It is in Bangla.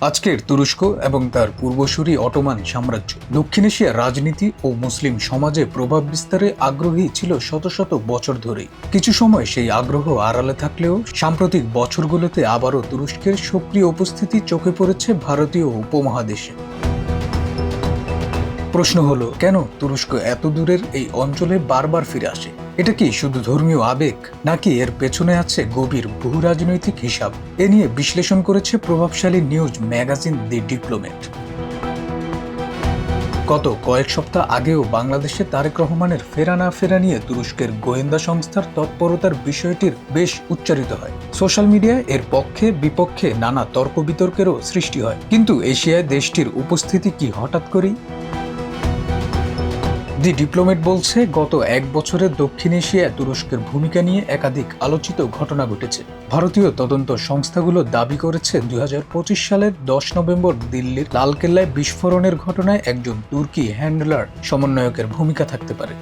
আজকের তুরস্ক এবং তার পূর্বসূরি অটোমান সাম্রাজ্য দক্ষিণ এশিয়ার রাজনীতি ও মুসলিম সমাজে প্রভাব বিস্তারে আগ্রহী ছিল শত শত বছর ধরেই। কিছু সময় সেই আগ্রহ আড়ালে থাকলেও সাম্প্রতিক বছরগুলোতে আবারও তুরস্কের সক্রিয় উপস্থিতি চোখে পড়েছে ভারতীয় উপমহাদেশে। প্রশ্ন হলো, কেন তুরস্ক এত দূরের এই অঞ্চলে বারবার ফিরে আসে? এটা কি শুধু ধর্মীয় আবেগ, নাকি এর পেছনে আছে গভীর বহু রাজনৈতিক হিসাব? এ নিয়ে বিশ্লেষণ করেছে প্রভাবশালী নিউজ ম্যাগাজিন দি ডিপ্লোম্যাট। গত কয়েক সপ্তাহ আগেও বাংলাদেশে তারেক রহমানের ফেরা না ফেরা নিয়ে তুরস্কের গোয়েন্দা সংস্থার তৎপরতার বিষয়টির বেশ উচ্চারিত হয়। সোশ্যাল মিডিয়ায় এর পক্ষে বিপক্ষে নানা তর্ক বিতর্কেরও সৃষ্টি হয়। কিন্তু এশিয়ায় দেশটির উপস্থিতি কি হঠাৎ করেই? দি ডিপ্লোম্যাট বলছে, গত এক বছরে দক্ষিণ এশিয়ায় তুরস্কের ভূমিকা নিয়ে একাধিক আলোচিত ঘটনা ঘটেছে। ভারতীয় তদন্ত সংস্থাগুলো দাবি করেছে 2025 সালের 10 নভেম্বর দিল্লির লালকেল্লায় বিস্ফোরণের ঘটনায় একজন তুর্কি হ্যান্ডলার সমন্বয়কের ভূমিকা থাকতে পারে।